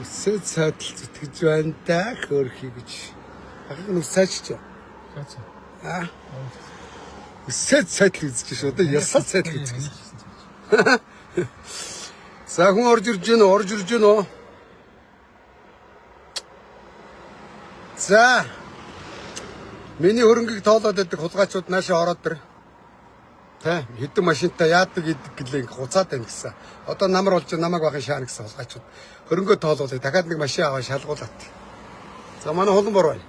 Үсээ цаатал зүтгэж байна да хөөрхий гэж. Ахыг нь үсээч. Аа. Үсээ цаатал үзэж ш одоо ясаа цаатал үзэж. За хүн орж ирж гэнэ. За. Миний хөрөнгийг тоолоод байдаг хулгайчууд наашаа ороод ир. Тэ хэдэн машинтай яадаг гэдэг гэлээ хуцаад байна гэсэн. Одоо намар болж намайг бахын шаана гэсэн хулгайчууд. Хөрөнгөө тоолуулъя. Дахиад нэг машин аваа шалгуулаад. За манай холон бор байна.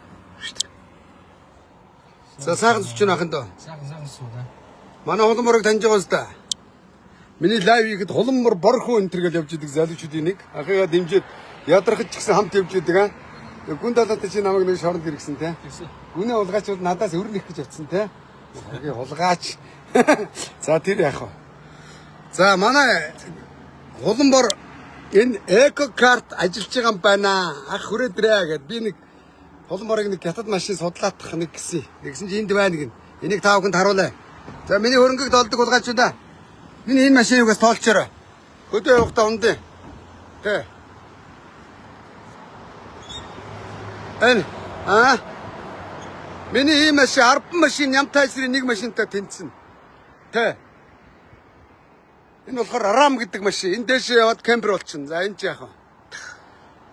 За сайхан зүчэн ахын доо. Сайхан сууна. Манай холон борыг таньж байгаа зү. Миний лайв хийхэд холон бор борхон энэ төр гэж явж идэг залуучуудын нэг. Ахыгаа дэмжиж ядрахж ч гэсэн хамт явж идэг аа. Гүн далаатай чи намайг нэг шоронд иргсэн те. Гүнээ хулгайчууд надаас өрнөх гэж явцсан те. Хулгайч. За тэр яах вэ? За манай холон бор энэ эко карт ажиллаж байгаа юм байна. Ах хүрээдрээ гэд би нэг холон борыг нэг хятад машин судлаадах нэг гисэн. Нэгсэн чи энд байна гин. Энийг та бүхэнд харуулъя. За миний хөрөнгөг тоолдог хулгайчудаа. Миний энэ машиныг бас тоолчоорой. Хөдөө явахдаа ундын. Тэ. Энэ миний ийм машин 10 машин ямтай эсрэг нэг машинтай тэнцсэн. Тэ. Энэ болохоор Арам гэдэг машин. Энэ дэше яваад кемпер болчихно. За энэ ч яах вэ?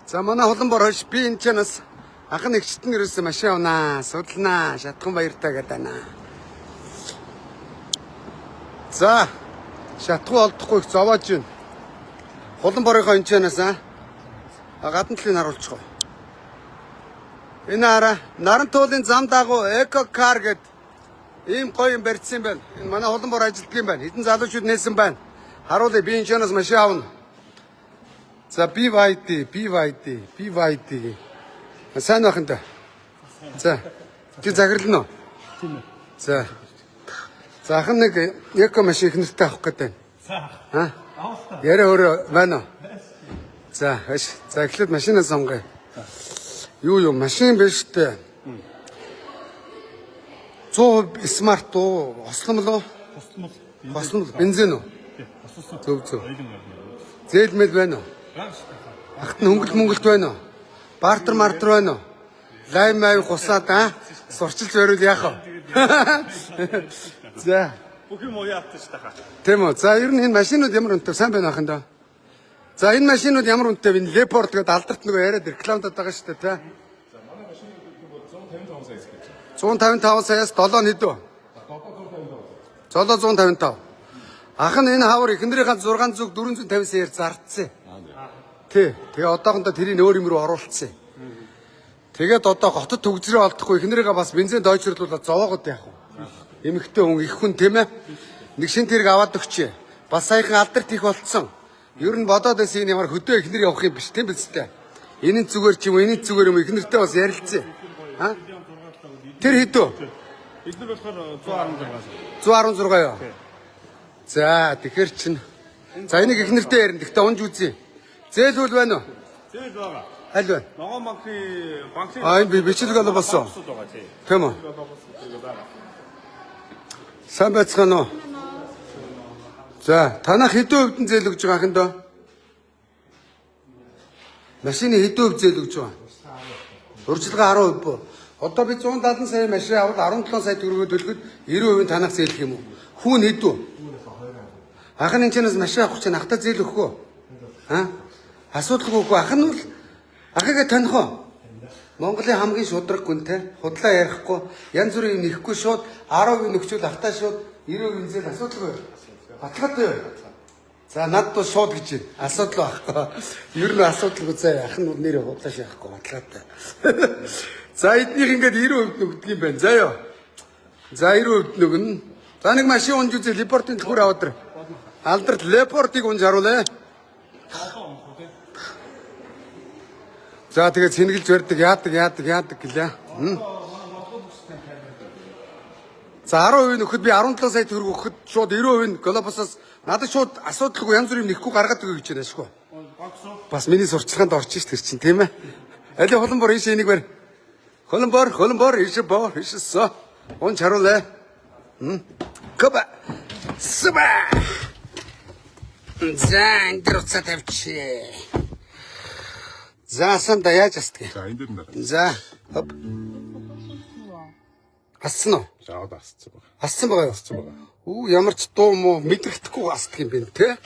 За манай холон бор хойш би энэ чанаас анхан нэгчтэн ирсэн машин авнаа. Судлнаа. Шатхан баяртай гэдэг байна. За шатхан олдохгүй их зовоож байна. Холон борынхоо энэ чанаас гадна талыг харуулчих. Энэ араа Нарантуулын зам дагуу эко кар гэд ийм гоё юм барьсан байна. Энэ манай холон бор ажилтдаг юм байна. Хэдэн залуучууд нээсэн байна. Харуулъя би энэ чанаас машин авна. За BYD. Сайн байх энэ. За. Чи захирлна уу? Тийм ээ. За. За ахын нэг эко машин их нэртэй авах гэдэг байна. Яриа өөрөө байна уу? За, хаш. За эхлээд машинаа сонгоё. Юу машин биш үү? 100% смарт уу? Хосломол уу? Хосломол. Бензин уу? Зөв. Зээлмэл байна уу? Ахт нь хөнгөлт байна уу? Бартер байна уу? Лайм хусаад сурчилж бариул яах вэ? За. Бүх юм яатаж тахаа. Тийм үү. За ер нь энэ машинууд ямар үнэтэй сайн байна ахын доо. За энэ машинууд ямар үнэтэй вэ? Лепорт гэдэг алдарт нөгөө яриад рекламадад байгаа шүү дээ, тий. За манай машинууд бол 155 сая гэж. 155 саяас 7 хэдүү? 755. Ах нь энэ хавар эхнэрийнхээ 600 450 саяар зардсан. Тий. Тэгээ одоохондоо тэрийг өөр юм руу оруулсан. Тэгээд одоо хотод төгсрөө олдохгүй эхнэрийгээ бас бензин дойчрлуулаад зовоогод яах вэ? Эмэгтэй хүн их хүн тийм ээ. Нэг шин тэрэг аваад өгчээ. Бас саяхан алдарт их болцсон. Ер нь бодоод байсан энэ ямар хөдөө эхнэр явах юм биш тийм биз дээ. Энэ зүгээр ч юм уу, энэ зүгээр юм эхнэртэй бас ярилцсан. Тэр хэдүү? Эдгээр болохоор 116. 116 юу? За, тэгэхээр чин. За энийг эхнэртэй ярина. Гэхдээ унж үзье. Зээлүүл байна уу? Зээл байгаа. Аль байна? Ногоон банкны Энэ би бичлэг олоо болсон. Тийм үү? Сайн байцгаана уу? За, танах хэдэн хувьд зээл өгж байгаа ахын доо? Машины хэдэн хувь зээл өгж байгаа? Урьдчилгаа 10% бо. Одоо би 170 сая машин аваад 17 сая төгрөгөөр төлөхөд 90% танах зээлэх юм уу? Хүүн хэдүү? Ах нь энэ чанаас машин авах чинь ахта зээл өгөх үү? Асуудалгүй үгүй. Ах нь бол ахыгаа таних уу? Монголын хамгийн шудраг гүн те. Худлаа ярихгүй, янз бүрийн юм нэхгүй шууд 10% нөхчүүл ахтаа шууд 90% зээл асуудалгүй. Батлагаатай. За над тус шууд гэж байна. Асуудал байхгүй. Ер нь асуудалгүй заа. Ах нь нэрээ худлаа шахахгүй батлагаатай. За эднийх ингээд 90% нөгдөг юм байна. За ёо. За 90% нөгнө. За нэг машин унж үзээ лепортын төлхөр аваад ир. Алдарт лепортыг унж харуулъя. За тэгээд сэнгэлж барьдаг яадаг гэлээ. За 10% нөхөд би 17 сая төгрөг өгөхөд шууд 90% глобусаас надад шууд асуудалгүй янз бүрийн нэхгүй гаргаад өгье гэж байна шгүй. Бас миний сурчлаганд орчих ш тэр чинь тийм ээ. Али холон бор ийш энийг барь. Холон бор ийшээ. Унж харуулъя. Коба. Суба. За энэ дэр уцаа тавьчих. За асаанда яаж астдаг За энэ дээр нэр. юм? За. Хоп. Ассан уу? Жаад асцсан байна. Ассан байгаа юу? Асцсан байна. Үу ямар ч дуу муу мэдрэхдэггүй астдаг юм бэ те?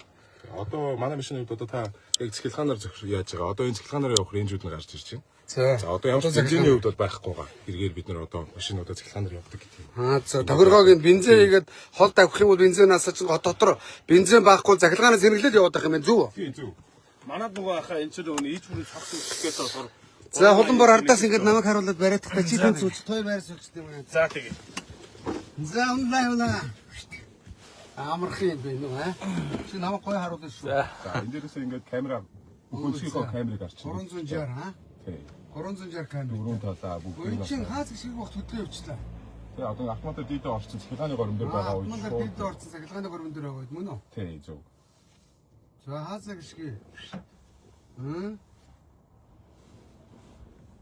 Одоо манай машины хувьд одоо та яг цэглэхаанаар яаж байгаа. Одоо энэ цэглэхаанаар явах рейнжүүд нь гарч ирж байна. За. За одоо ямар ч бензиний хувьд бол байхгүй байгаа. Эргээр бид нар одоо машинуудаа цэглэхаанаар явдаг гэдэг юм. Аа за тохиргоогийн бензин хийгээд хол тавих юм бол бензин асаж дотор бензин байхгүй захилгаанаас хэрэглээд яваад байх юм байна зүг үү? Тийм зөв. Манад нөгөө ахаа энэ ч өнөө ийж бүрийн цогц үсгээд болохоор За холбомбор ардаас ингэж намайг харуулад бариад та чи тэн зүгт хоёр байр суулчтай юм байна. за тэгээ. За онлайн амарх юм бэ нөө аа? Чи намайг гоё харуулсан шүү. За энэ дээрээс ингээд камера хөнцгийнхөө камерыг гарч ирсэн. 360 аа? Тий. 360 камер. Дөрөв талаа бүгд Чин хаас шиг вахт хөдлөө явчлаа. Тэгээ одоо автоматар дийдэ орсон цэглэхааны горон дээр байгаа үе Манай шүү. бид орсон сахилгааны гөрвөн дээр байгаа юм уу? Тий зөв. За хаасаа гიშгий.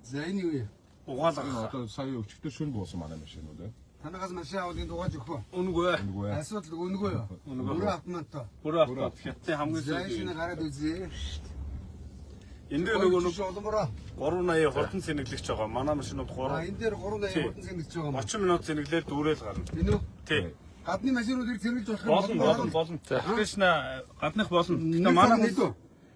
За энэ юу вэ? Угаалга одоо сая өчигдөр шөнө буусан манай машинууд байна. Танагаас машин аваад дугааж өгөх үү? Үнгүй. Асуудал үнгүй юу? Үнгүй автомат. Бүр автомат хятадын хамгийн За шинэ гараад үзье. энэ дээр нөгөө олонбороо. 380 хурдан сэнэглэгч байгаа. Манай машинууд 3 Энэ дээр 380 хурдан сэнгэлж байгаа юм. 30 минут сэнэглээд дүүрэл гарна. Энэ үү? Тий. Гадны машинууд их сэнгэлж болох юм Болно. Тэгээш на гадных болно. Гэтэ манай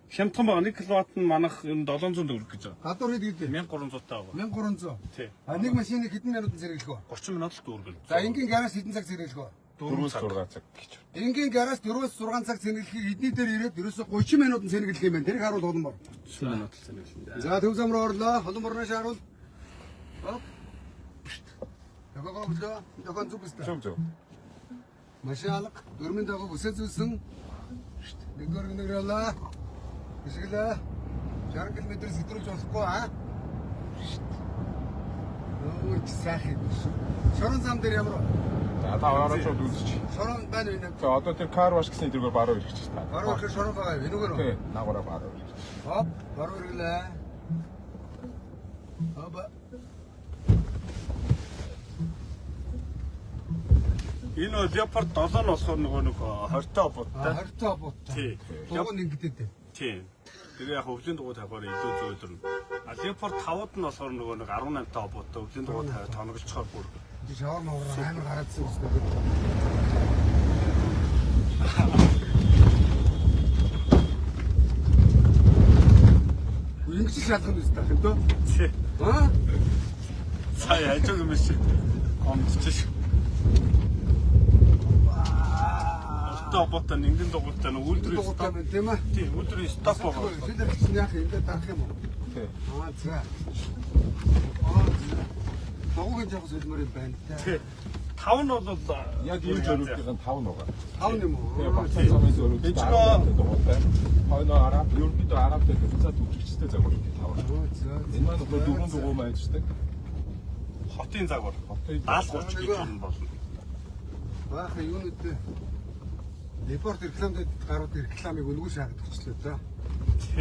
хямдхан байгаа 1 кВт нь манах юм 700 төгрөг гэж байгаа. гадуур хэд гэдэг? 1300 таа байгаа. 1300. Тий. А нэг машиныг хэдэн минутанд сэргэлэх вэ? 30 минут л дүүргэл. За энгийн гараас хэдэн цаг сэргэлэх вэ? 4 цаг 6 цаг гэж. Энгийн гараас 4-6 цаг сэргэлэхээр эдний дээр ирээд ерөөсө 30 минутанд сэргэлэх юм байна. Тэрийг харуул холбомбор. 30 минут л сэнэглэн. За төв зам руу орлоо. Холбомборноос харуул. Хоп. Дагагоолоо. Дахан зүгстэй. Зөв. Машин алга. Дөрмийн дагаг өсөө зүсэн. Нэгэрнэглээ. Бишгэлээ. 60 км сэтрүүлж болохгүй аа. Өө чи сайхан. Шорон зам дээр ямар вэ? За та ороод шууд үзчих. Шорон байна уу? За одоо тэр кар ваш гэсэн тэргээр баруун ирэх чинь та. Баруун их шорон байгаа. Энүүгээр үү? Тий, наагаараа баруун ирэх. Хоп, баруун ирлээ. Хоп. Энэ бол Leopard 7 нь болохоор нөгөө нэг 20 таа буттай. 20 таа буттай. Тий. Дугуй ингэдэд. Тийм. Тэгээ яг өвлийн дугуй тавихаар илүү зөөлрөн. А Leopard 5-д нь болохоор нөгөө нэг 18 таа буттай өвлийн дугуй тавих тоноглочхоор бүр. Чи шавар мавар амар гараадсан үстэй. Үенгч шалгах үстэй юм дөө. Тий. Аа? Сая ажиг юм шиг. Гомдчих. Стопот нэгэн дугуйтай нь үлдрийн Дугуйтай байна тийм ээ. Тийм, үлдрийн стоп байгаа. Филэр чинь яах юм бэ дарах юм уу? Тий. Аа за. Дугуйг жоох солимор юм байна та. Тий. 5 нь бол Яг энэ зөрүүлийн 5 нугаа. Тав юм уу? Тэгээ бацаа замын зөрүүл. Энд чинь хойно араб, ерөнхийдөө араб дээр буцаад төвчөрчтэй загвар гэдэг 5. За. Энэ маань одоо дөрвөн дугуй майждаг. хотын загвар. Хотын Даал 30 гэж юм болно. Баах юунууд репорт рекламад гарууд рекламыг өнгөө шахаад өчлөө дөө.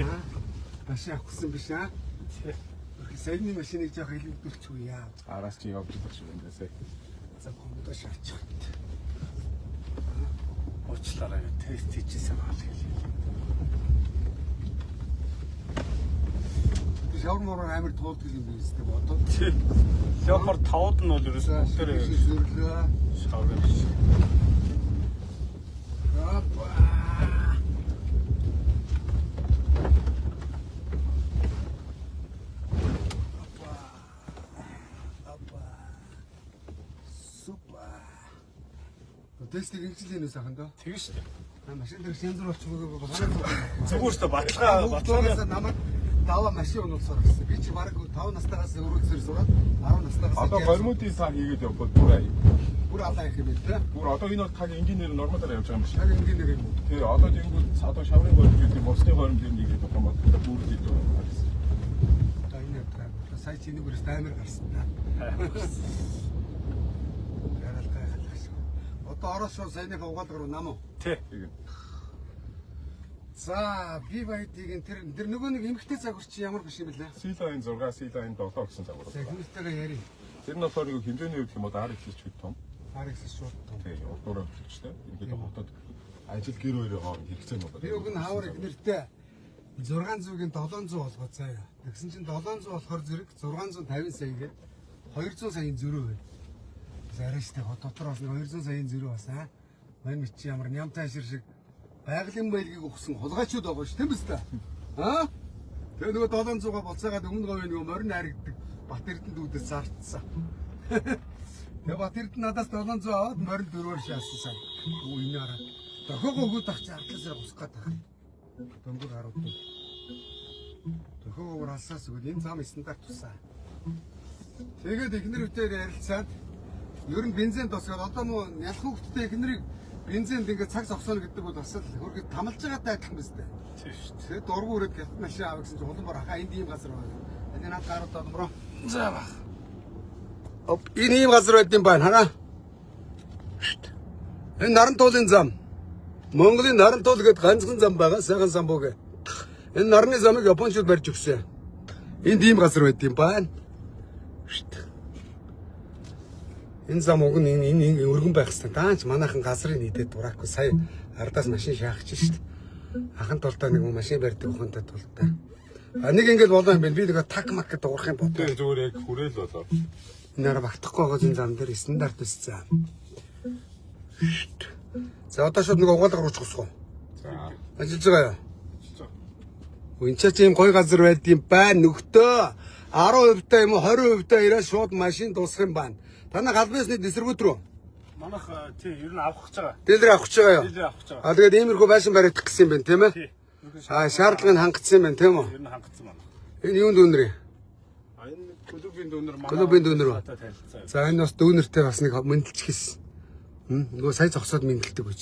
Аа. Машин авах гэсэн биш аа. Саяны машиныг жоох илүүдүүлчихгүй яа. Араас чи явж идэх шүү эндээсээ. За комбо шаачих. Уучлаарай тест хийчихсэн байна гэлээ. Шавар мороор амар туулдаг юм биш үү бодоо. Leopard 5-д нь бол ерөөсөө бүгдээр зөвлөө. шавар биш. Апа. Тестийг ингэжлээ нөөс ахын доо. Тэгэн шүү дээ. Машин дээр сензор болчихгоо манай Зүгээр шүү дээ. Баталгаа намайг даваа машин унуулсаар гэсэн. Би чи баг 5 настайгаас өрөөцөр сураад 10 настайгаас Одоо гормуудын цаг хийгээд явбал бүр ая. бүр алаа их юм байна те. Бүр одоо энэ бол таг инженеэр нормалаар явж байгаа юм шиг. Яг ингэ нэр юм. Тэгээ одоо тэнгууд одоо шаврын горим гэдэг босны горим дээр нэгээд болох юм бол бүр дээд байна. Одоо энэ сая чиний бүрээс таймер гарсан та. Ярал гайхалтай шүү. Одоо ороошоо саяныхаа угаалгаар руу нам уу? Тий. За би баядыг тэр нөгөө нэг эмгхтэй загвар чи ямар биш юм бэлээ? Силайн 6, силайн 7 гэсэн загвар. За хүмүүстэйгээ яри. Тэр нь болохоор нэг хэмжээний үед юм бол RX ч том. RX шууд том. Тэгээ урдуур хэлчихтэй. Ингээд хотод ажил гэр өрөө хооронд хэрэгцээ нь Би болоо. уг нь хавар их нэртэй 600-ийн 700 болгоо заяа. Тэгсэн чинь 700 болохоор зэрэг 650 сая гээд 200 саяын зөрүү байна. Зарайштай дотор бас 200 саяын зөрүү бас аа. Мань чи ямар нямтай шир шиг байгалийн байлгийг өгсөн хулгайчуд байгаа ш тийм биз дээ. Аа? Тэгээ нөгөө 700-а болцаагаад өмнө говийн нөгөө морин харигддаг Бат Эрдэнэ дүүдээс зартсан. Тэгээ Бат Эрдэнэ надаас 700 аваад морин 4-оор шаасан сая. Оо энэ хараа. Дохоогоо өгөөд авч артлаасаа бусах гэдэг. Дөнгөж харууд. Дохоогоор алсаас өгөл энэ зам стандарт тусаа. Тэгээд эхнэр үтээр ярилцаад ер нь бензин тосгоод одоо муу ялах хөвгттэй эхнэрийг бензинд ингээд цаг зогсооно гэдэг бол бас л хөргөд тамалж байгаатай адилхан биз дээ. Тийм шүү дээ. Тэгээд дургу өрөөд гялт машин авах гэсэн чинь улам хаа энд ийм газар байна. Энэ над гарууд одмроо. За ба. Оп энэ ийм газар байд юм байна хараа. Энэ наран туулын зам. Монголын наран туул гэдэг ганцхан зам байгаа. Сайхан самбууг. Энэ нарны замыг японочууд барьж өгсөн. Энд ийм газар байд юм байна. Энэ зам уг нь энэ өргөн байх хэвээр. Даач манайхан газрын нийтэд дураагүй сая ардаас машин шаахч шít. Ахан толдоо нэг машин барьдаг ухаантай тултай. А нэг ингэж болоо юм байна. Би нэг так мак гэдэг уурах юм бодоо. Тэгээ зүгээр яг хүрээл болоо. Энэ арга багтахгүй байгаа энэ зам дээр стандарт өссөн. За одоо шууд нэг угаалга руу чухсах уу? За. Ажиллаж байгаа юу? Энд ч ийм гоё газар байд юм байна нөхдөө. 10% та юм уу 20% та ирээд шууд машин дуусах юм байна. Танай галбасны дистрибьютор уу? Манайх тий ер нь авах гэж байгаа. Дилер авах гэж байгаа юу? Дилер авах гэж байгаа. А тэгээд иймэрхүү байшин баригдах гэсэн юм байна тийм ээ? Тий. А шаардлагыг хангацсан юм байна тийм үү? Ер нь хангацсан байна. Энэ юунд дүүнэр? А энэ клубын дүүнер манай. Клубын дүүнер үү? Одоо танилцсан. За энэ бас дүүнертэй бас нэг мэдлж хийсэн. Нөгөө сая зогсоод мэдлдэг гэж.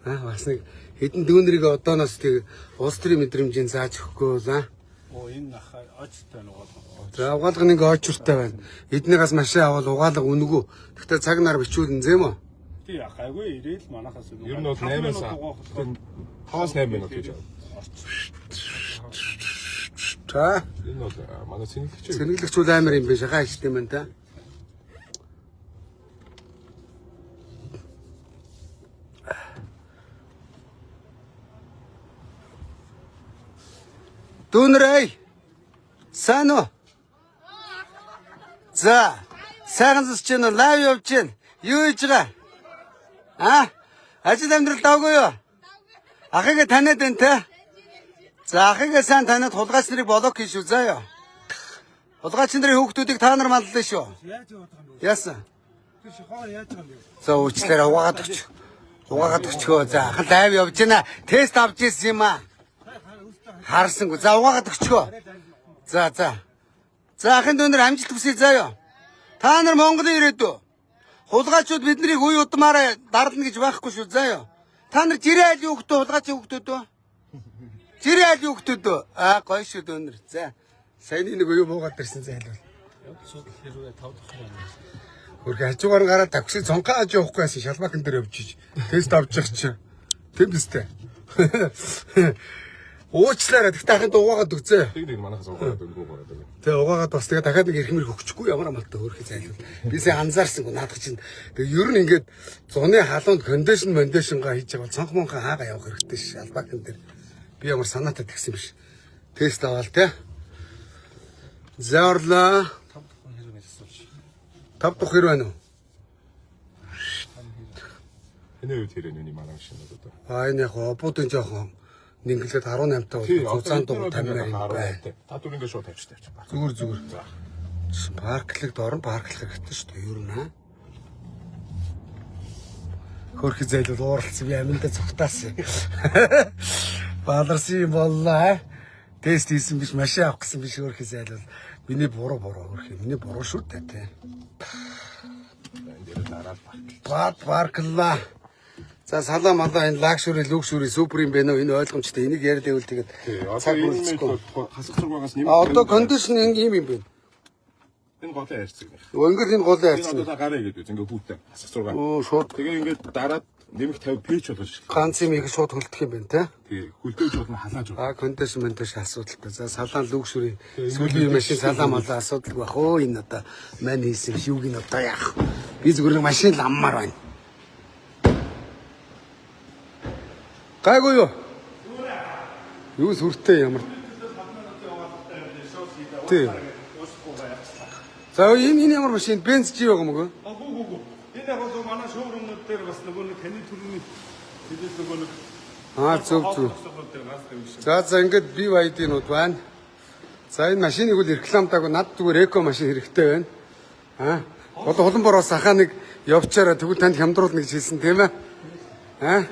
Бас нэг хэдэн дүүнэрийг одооноос тийг улс төрийн мэдрэмжийн зааж өгөхгүй за. Оо энэ ах очтой нөгөө. За угаалга нэг очуртай байна. Эднийгээс машин авал угаалга үнэгүй. Гэхдээ цаг нар бичүүлэн зэм үү? Тий гайгүй ирээл манахаас Ер нь бол 8-аас 5-8 минут гэж байна. За Энэ бол манай сэнгэлэгч. сэнгэлэгч үл амар юм биш хаа ихтэй юм та. Дүүнрэй. Сайн уу? За, сайхан зүсч чинь лайв явж чинь. Юу хийж байгаа? Ажил амьдрал давгүй юу? Ахыгаа таниад байна те? За, ахыгаа сайн таниад хулгайч нарыг блок хийшүү заа юу? Хулгайч нарын хүүхдүүдийг та нар маллаа шүү. Яаж яваад байгаа юм бэ? Яасан? Тэр шихоо яаж байгаа юм бэ? За, уучлаарай угаагаад өгч. Угаагаад өгчгөө. За, ахал лайв явж байна. Тест авч ирсэн юм аа. Харсангүй. За угаагаад өгчгөө. За. За ахын дүүнэр амжилт хүсье заа юу. Та нар Монголын ирээдүй. Хулгайчууд биднийг үе удмаараа дарлна гэж байхгүй шүү заа юу. Та нар жирийн айлын хүүхдүүд хулгайчийн хүүхдүүд үү? Жирийн айлын хүүхдүүд үү? Гоё шүү дүүнэр. За. Сайн нэг юу буугаад ирсэн зайлвал. Судал хэрвээ 5 дахь юм. Хөрхи хажуугаар гараад такси цонхоо аж явахгүй байсан шалбаакн дээр явж иж. Тест авч явах чи. Тэм бистэй. Уучлаарай. Тэгтээ ахын угаагаад өгцөө. Тэг нэг манайхаас угаагаад өнгөө гараад байна. Тэгээ угаагаад бас тэгээ дахиад нэг эрхмэр хөгчихгүй ямар амалтай хөрхи зайлвал. Би сая анзаарсангүй наадах чинь. Тэгээ ер нь ингээд зуны халуунд кондишнгаа хийж байгаа бол цонх монхон хаагаа явах хэрэгтэй ш. Албакн дээр. Би ямар санаатай тэгсэн биш. Тест аваад те. Зоорлоо. 5 дахь хэрэг байна уу? Энэ үед хэрэг манай машинууд одоо. Энэ яг обуудын жоохон нингэлээд 18 таа бол цуцаан дугаар тамир юм байна. Та түр ингээд шууд тавьчих. Зүгээр. За. Парклэгд орон парклах хэрэгтэй шүү дээ. Юу нэ? Хөрхи зайлвал ууралцсан би аминдаа цогтаасан. Бааларсан юм боллоо. Тест хийсэн биш, машин авах гэсэн биш хөрхи зайлвал. Миний буруу хөрхи. Миний буруу шүү дээ тий. Энэ дээр дараад Парклаа. За салаа малаа энэ лакшури люкшури супер юм байна уу? Энэ ойлгомжтой. Энийг яриад байвал тэгээд цаг үргэлжлэхгүй. хасах зургаагаас нэмээд. Одоо кондишн ийм юм байна. Энэ голын хайрцаг. Өнгөр энэ голын Энэ хайрцаг. одоо гараа гэдэг ингээ хүүтэй хасах зургаа. Оо шууд Тэгээ ингээд дараад нэмэх 50 пэйж болно шүү. ганц юм их шууд хөлдөх юм байна те. Тэгээ хөлтөөж болно халааж болно. Кондишн мэнтэш асуудалтай. За салаан люкшури сүүлийн машин салаа малаа асуудал байх. Оо энэ одоо мань хийсэн шүүг энэ одоо яах. Би зүгээр нэг машин ламмаар байна. Гайгүй юу? Юу сүртэй ямар. Тий. За энэ ямар машин бенз чи байгаа мөгөө? Гүү. Энэ яг л манай шоурумнууд дээр бас нөгөө нэг таны төрний хэлээс нөгөө нэг Зөв. За ингээд BYD-нууд байна. За энэ машиныг үл рекламдаг над зүгээр эко машин хэрэгтэй байна. Улаанбороос ахаа нэг явчаараа тэгвэл танд хямдруулна гэж хэлсэн тийм ээ.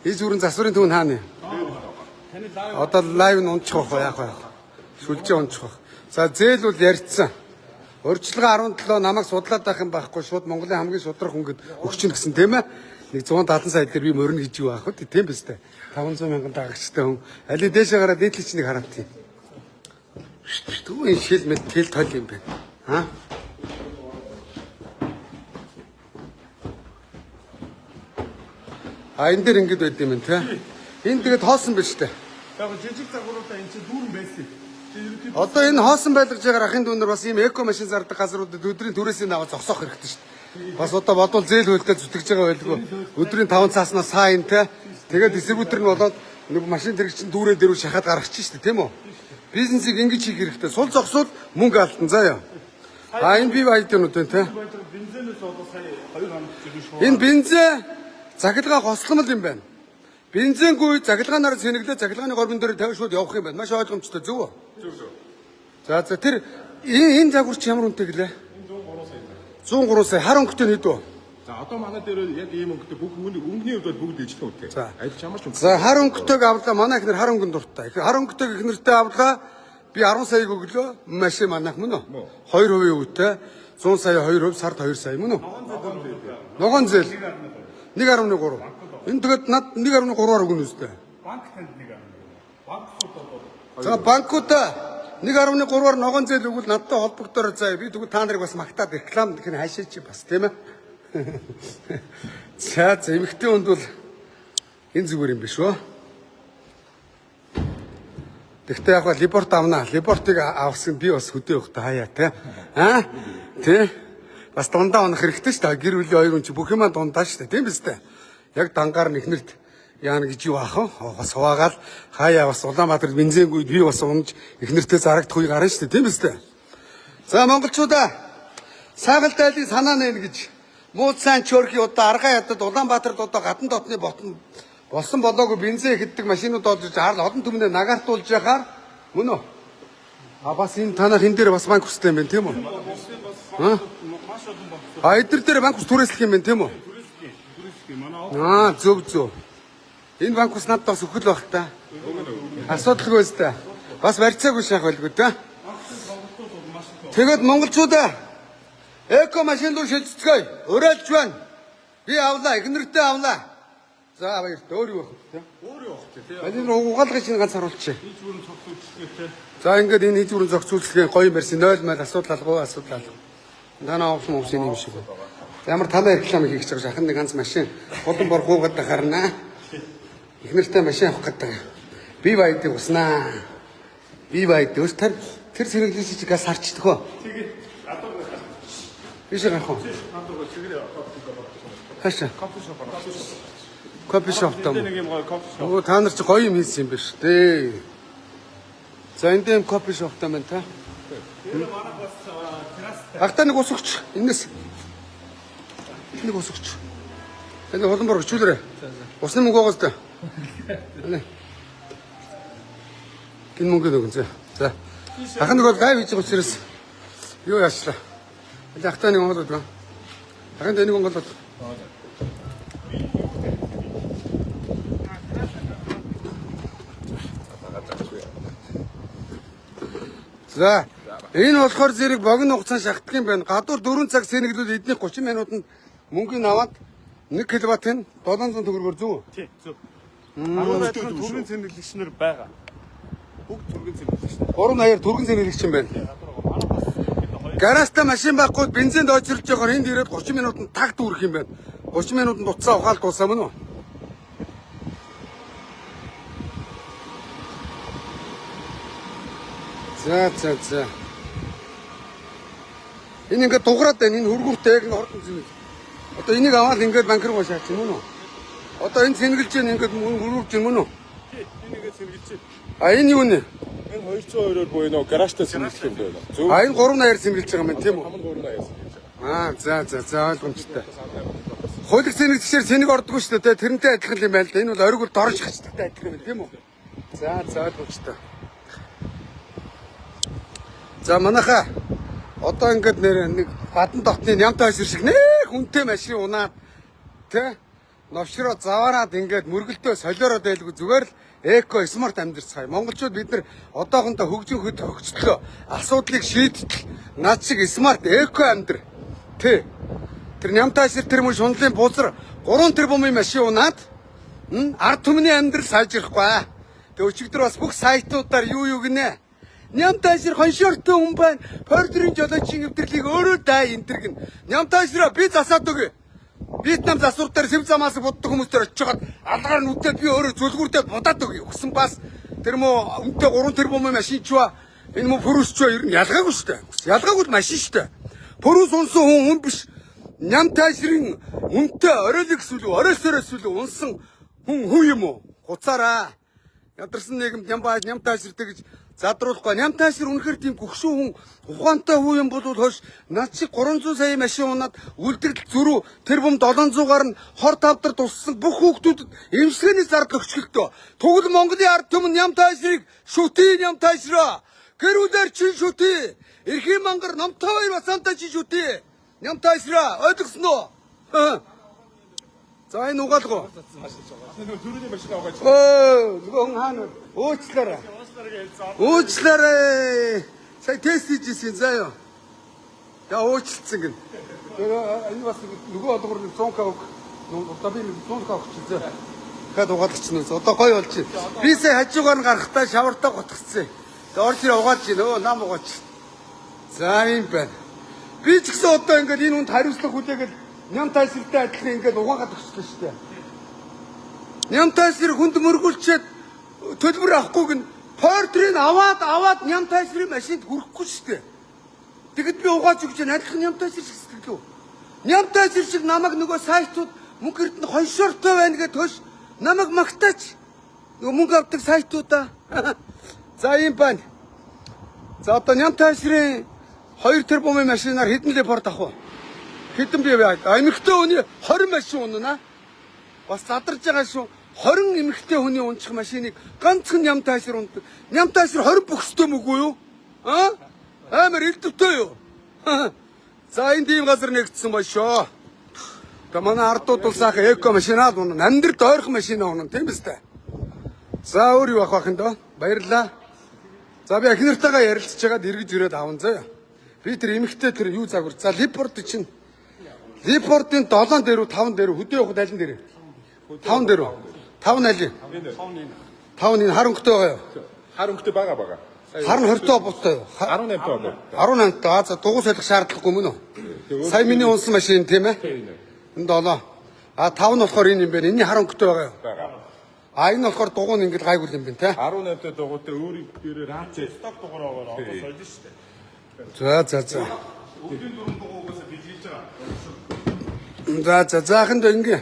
Ийж бүрэн засварын түүн хаана? Одоо лайв нь унчих واخ яах вэ? Шүлжээ унчих واخ. За зээл бол ярьцсан. Урьдчилан 17 намайг судлаад байх юм байхгүй шууд Монголын хамгийн шудрах хүн гэд өгчин гэсэн тийм ээ. Нэг 170 сая дээр би морин гэж юу аах вэ? Тийм биз дээ. 500 мянган дагагчтай хүн. Али дээшээ гараад дээдлч нэг хараад тийм. Түүний шил мэд тэл тол юм байна. Энэ дээр ингэж байд юм те. Энэ тэгээд хоосон биш үү? Яг жижиг загваруудаа энэ чинь дүүрэн байсан. Одоо энэ хоосон байлгаж байгаа ахын дүүнэр бас ийм эко машин зардаг газруудад өдрийн түрээсээ наваа зогсоох хэрэгтэй шүү дээ. Бас одоо бодвол зээл хөлтэй зүтгэж байгаа байлгүй. Өдрийн 5 цааснаас сайн те. Тэгээд дистрибьютор нь болоод нэг машин тэрэгчин дүүрээ дөрөв шахаад гаргачих шүү дээ, тийм үү? Бизнесийг ингэж хийх хэрэгтэй. Сул зогсвол мөнгө алдсан заяа. Энэ BYD-нууд байна те. Бензинээс одоо сая 2 хоног зүйл шүү. Энэ бензин захилгаа хосломл юм байна. Бензингүй захилгаанаар сэнэглээ захилгааны горбон дээр тавь шууд явах юм байна. Маш ойлгомжтой зөв үү? Зөв. За тэр энэ загварч ямар үнэтэй гэлээ? 103 сая. Хар өнгөтэй хэд вэ? За одоо манай дээр яг ийм өнгөтэй бүх өнгөний хувьд бол бүгд ижлэх үнэтэй. Адил чамарч өнгө. За хар өнгөтэйг авлаа. Манай ихнэр хар өнгөнд дуртай. Хар өнгөтэйг ихнэртэй авлаа. Би 10 саяг өглөө машин манайх мөн үү? 2% өвөтэй 100 сая 2%, сард 2 сая мөн үү? Ногоон зээл 1.3. Энэ тэгээд над 1.3-аар өгнө үстэй. Банк танд 1.1. Банкуд одоо. За банкудаа 1.3-аар ногоон зээл өгвөл надтай холбогдоор заа. Би тэгвэл та нарыг бас магтаад реклам гэх нь хайшаач бас тийм ээ. За эмэгтэй хүнд бол энэ зүгээр юм биш үү? Тэгтээ яг либорт авнаа. Либортыг авсан би бас хөдөө явах та хаяа те. Тэ? Бас дундаа унах хэрэгтэй шүү дээ. Гэр бүлийн хоёр хүн чи бүх юмаа дундаа шүү дээ. Тийм биз дээ? Яг дангаар нь ихнэрт яана гэж юу аах вэ? Бас хуваагаал хаяа бас Улаанбаатарт бензингүй би бас унж ихнэртээ зарагдах үе гарна шүү дээ. Тийм биз дээ? За монголчуудаа сайгалт айлын санаа нэ гэж мууд сайн чөрхи удаа аргаа ядад Улаанбаатарт одоо гадна дотны болсон болоогүй бензин хэддэг машинууд олж харал олон түмнээ нагартуулж яхаар мөн үү? Бас энэ танах энэ дээр бас банк үстэй юм байна тийм үү? Эдгээр дээр банк ус түрээслэх юм байна тийм үү? Түрээслэх манай. Зөв. Энэ банк ус надад бас өхөл байх та. Асуудалгүй өстэй. Бас барьцаагүй шахах байлгүй те. Тэгээд монголчуудаа эко машин руу шилжцгээе. Уриалж байна. Би авлаа, ихнэртэй авлаа. За баярт өөр юу байх вэ? Өөр юу вэ те? Энэ угаалгын чинь ганц харуулчих. Хийж бүрэн цогцолчихлээ те. За ингээд энэ хийж бүрэн зохицуулсан гоё мерси 0 мэл асуудал алгүй асуудал. Танаа авсан юм шиг. Ямар танаа реклам хийх гэж байгаа шахын нэг ганц машин болон бор гуугаад харнаа. Ихнэртэй машин авах гэдэг. BYD уснаа. BYD өс тэр сэргэлээс чи газ харчдаг хөө. Тэгээ адуу Биш гарах уу? адуу чигээр Хаашаа? кофе шоп. Кофе шоп там. Нэг юм гоё кофе шоп. Оо та нар чи гоё юм хийсэн юм биш дээ. За энд юм кофе шоп там байна та. Тэр манай бас террас. Ахтаа нэг ус өгч. Энэс. Нэг ус өгч. Энэ холбоор өчүүлээрэ. Усны мөнгө байгаас та. Гин мөнгө өгөн зэ. За. Ахын нэг бол гайв хийж байгаа учраас юу яачлаа. Энэ ахтаа нэг онголоод байна. Ахын дэнийг онголоод. За. Энэ болохоор зэрэг богино хугацаанд шахдаг юм байна. Гадуур 4 цаг сэнэглүүд эдний 30 минутанд мөнгөний аваад 1 кВт-ын 700 төгрөгөөр зүү. Тий, зөв. 18 түргэн цэнэглэгчнэр байгаа. Бүгд түргэн цэнэглэгчнэр. 380 түргэн цэнэглэгч юм байна. Гараста машин байхгүй бензинд очирлж байгаа энд ирээд 30 минутанд таг дүүрэх юм байна. 30 минутанд уцаа ухаалт дуусаа мөн үү? За. Энэ ингээд дуграад байна. Энэ хөргүүртэй яг ордон зэмэл. Одоо энийг аваад ингээд банк руу шаачих юм уу? Одоо энэ сэнгэлж чинь ингээд хөргүүрж юм уу? Энийгээ сэргэлж. А энэ юу нэ? Энэ 202-оор буюу нөө гаражтаа сэргэлж юм байна. Зөв. А энэ 380-аар сэмгэлж байгаа юм байна тийм үү? Хамаг 380-аас. За ойлгомжтой. Хууль зэнэгчээр цэнийг ордгоо шүү дээ. Тэрнтэй адилхан юм байна л да. Энэ бол оргил дорж хачдагтай адилхан юм тийм үү? За ойлгомжтой. За манайха одоо ингээд нэг бадан дотны нямтай хашир шиг нэх хүнтэй машин унаад тэ новшроо заваараад ингээд мөргөлтөө солиороо байлгүй зүгээр л эко смарт амьдэрцгаая. Монголчууд бид нар одоохондоо хөгжин хөгжлөө асуудлыг шийдтэл над шиг смарт эко амьдэр. Тэ. Тэр нямтай хашир тэр мөн шунлын бузар 3 тэрбумын машин унаад ард түмний амьдрал сайжрахгүй. Тэг өчигдөр бас бүх сайтуудаар юу гинэ. Нямтай хашир хоншортой хүн байна. Портрийн жолоочийн эвдэрлийг өөрөө дай энтэр гин. Нямтай хашираа би засаад өгье. Вьетнам засвар дээр сэв замаас буддаг хүмүүстээр очиж хагаад алгаар нүдтэй би өөрөө зүлгүүрдээ будаад өгье. Өгсөн бас тэр мөө үнэтэй 3 тэрбумын машин ч ба энэ мөө пүрүс ч ер нь ялгаагүй шүү дээ. Ялгаагүй машин шүү дээ. Пүрүс унсан хүн биш. Нямтай хаширын үнэтэй оройлог сүлүү, оройсороо сүлүү унсан хүн юм уу? Хуцаараа. Ядарсан нийгэмд нямтай хаширтэй гэж задруулахгүй. Нямтай хашир үнэхээр тийм гөгшүү хүн ухаантай хүн юм бол хойш над шиг 300 сая машин унаад үлдэгдэл зөрүү тэрбум 700-аар нь хор тавдар туссан бүх хүүхдүүдэд эмчилгээний зардал өгчлөлтөө. Тэгвэл Монголын ард түмэн нямтай хаширыг шүтээ нямтай хашираа. Гэрүүлэр чин шүтээ. Эрхийн мангар номтой хоёр басамтай чин шүтээ. Нямтай хашираа ойлгосон уу? За энэ угаалгаа. Төрөний машин аваач. Нөгөө хүн хаана уучлаарай. Уучлаарай. Сая тест хийжсэн заяа. За уучлцсан гин. Энэ бас нөгөө одгор 100к авах. Одоо би 100к авах чинь зөө. Дахиад угаалгач нь одоо гоё болж байна. Би сая хажуугаар нь гарахтаа шавартаа готгцсан. Тэгээ орж ирээ угаалж гин өө нам угаач. За юм байна. Би ч гэсэн одоо ингээд энэ хүнд хариуцлага хүлээгээд нямтай хаширтай адилхан ингээд угаагаад өгчлөө шүү дээ. Нямтай хашир хүнд мөргүүлчихэд төлбөр авахгүй гин портрийг аваад нямтай хаширын машинд хүрэхгүй шүү дээ. Тэгэд би угааж өгч адилхан нямтай хашир шиг сэтгэлөө. Нямтай хашир шиг намайг нөгөө сайтууд мөнгөрд нь хоншортой байна гэж төш намайг магтаач. Нөгөө мөнгө авдаг сайтуудаа. За юм байна. За одоо нямтай хаширын 2 тэрбумын машинаар хэдэн репорт авах вэ? Хэдэн бие вэ? Эмэгтэй хүний 20 машин унана. Бас задарж байгаа шүү. 20 эмэгтэй хүний унчих машиныг ганцхан нямтай хашир ундаг. Нямтай хашир 20 бөхстэй мөгөө юу? Амар элдвтэй юу? За энэ тийм газар нэгдсэн бошоо. Та манай ардууд улсаах эко машинаад унана. Амьдрал дойрхон машинаа унана тийм биз дээ. За өөр юу авах юм дөө? Баярлалаа. За би ахнартайгаа ярилцж байгаад эргэж ирээд аван заяа. Би тэр эмэгтэй тэр юу загвар. За репорт чинь. Репортын 7 дээр 5 дээр хөдөө явахд алин дээр? 5 дээр. 5 нь алин? 5 нь харанхтай байгаа юу? Харанхтай байгаа. Харн 20-тоо буттай юу? 18 тоо байна. 18 тоо. За дугуй солих шаардлагагүй мөн үү? Сая миний унсан машин тийм ээ? Энэ 7. А 5 нь болохоор энэ юм байна. Энийн харанхтай байгаа юу? Байгаа. А энэ болохоор дугуй нь ингэж гайгүй юм байна те? 18-тай дугуйтай өөрийн дээрээ раач Сток дугаараа одоо сольж штэ. За. Өдөрт 4 дугуугаас бидлэж байгаа. За зааханд ингээ.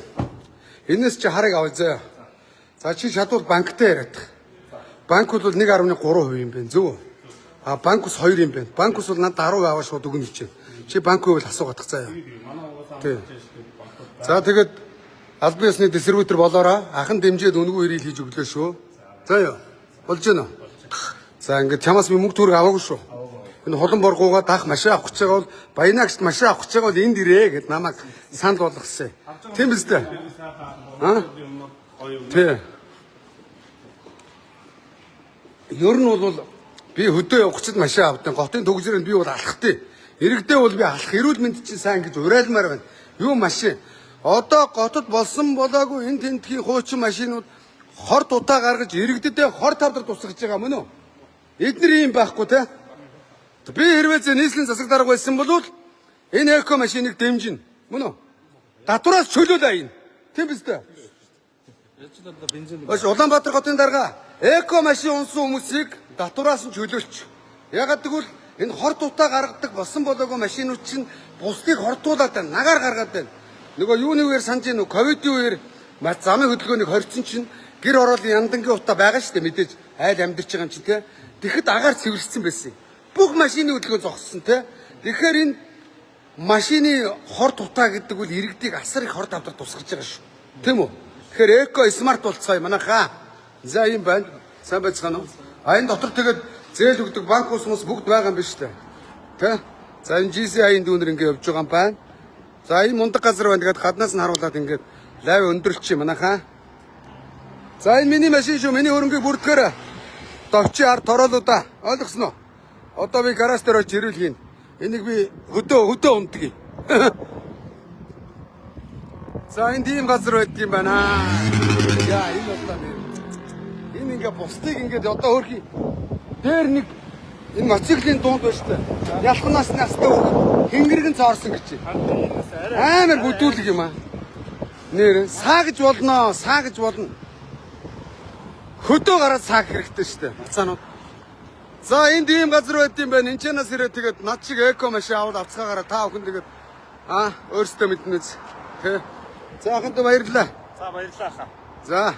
Энэс чи харыг авъя заа. За чи шатвал банктай яриад. Банк бол 1.3% юм байна зөв. А банк ус 2 юм байна. Банк ус бол надад 10% аваа шууд өгнө гэж. Чи банк үйл асуугаадах заа. Тий. За тэгээд аль биесний дистрибьютор болоороо ахан дэмжээд үнгүй ирэл хийж өглөө шүү. За ёо. Болж гэнэ. За ингээ чамаас би мөнгө төгрөг аваагүй шүү. Энэ холон боргуугаа даах машин авах гэж байгаа бол баянаагч машин авах гэж байгаа бол энд ирээ гэд намайг санал болгосон. Тийм биз дээ? Тий. Ер нь бол би хөдөө явахчид машин авдаг. Готын төгсрөнд би бол алхахтэй. Иргэдээ бол би алхах. Эрүүл мэнд чинь сайн гэж урайлмаар байна. Юу машин? Одоо готод болсон болоогүй энэ тентхийн хуучин машинууд хор дутаа гаргаж иргэдэдээ хор тавдар тусгаж байгаа мөн үү? Эдгээр юм байхгүй те? Би хэрвээ нийслэлийн засаг дарга байсан бол энэ эко машиныг дэмжинэ. Мөн үү? Татвараас чөлөөлөө энэ. Тийм биз дээ? Улаанбаатар хотын дарга эко машин унсан хүмүүсийг татвараас нь чөлөөлч. Ягаад гэвэл энэ хор дутаа гаргадаг болсон болоогүй машинууд чинь бусдыг хортуулаад байна. Нагаар гаргаад байна. Нөгөө юуны үеэр санаж гэнэ үү? Ковидын үеэр замын хөдөлгөөнийг хорьсон чинь Гэр ороолын яндангийн утаа байгаа шүү дээ мэдээж айл амьдарч байгаа юм чинь те. Тэгэхэд агаар цэвэрлсэн байсан. Бүх машины хөдөлгөөн зогссон те. Тэгэхээр энэ машины хор тутаа гэдэг үл иргэдийг асар их хор давтар тусгаж байгаа шүү. Тийм үү? Тэгэхээр эко смарт болцгоё манайхаа. За юм байна. Сайн байцгаана уу? А энэ дотор тэгээд зээл өгдөг банк ус бүгд байгаа юм биш үү? Тэ? За энэ GCI-ийн дүүнэр ингэ явж байгаа юм байна. За энэ мундаг газар байна. Тэгээд гаднаас нь харуулад ингэ лайв өндөрлчих юм манайхаа. За энэ миний машин шүү. Миний хөрөнгийг бүрдгээр товчи ард тороолуудаа ойлгосноо. Одоо би гараж дээр очиж ирүүл хийн. Энийг би хөдөө ундгийг. За энэ тийм газар байдаг юм байна. Яа энэ одоо энэ ингээ бусдыг ингээд одоо хөрхи дээр нэг энэ моциклийн дунд байна шүү дээ. Ялхнаас настай хэнгэргэн цоорсон гэж. Амар бүдүүлэг юм аа. Нэр саагж болно, саагж болно. Хөдөө гараад саах хэрэгтэй шүү дээ. Буцаанууд. За энэ тийм газар байт юм байна. Энчнээс ирээ тэгээд над шиг эко машин аваад авцгаагаараа та бүхэн тэгээд өөрсдөө мэднэ үз. Тэ. За хантай баярлалаа. За баярлалаа хаа. За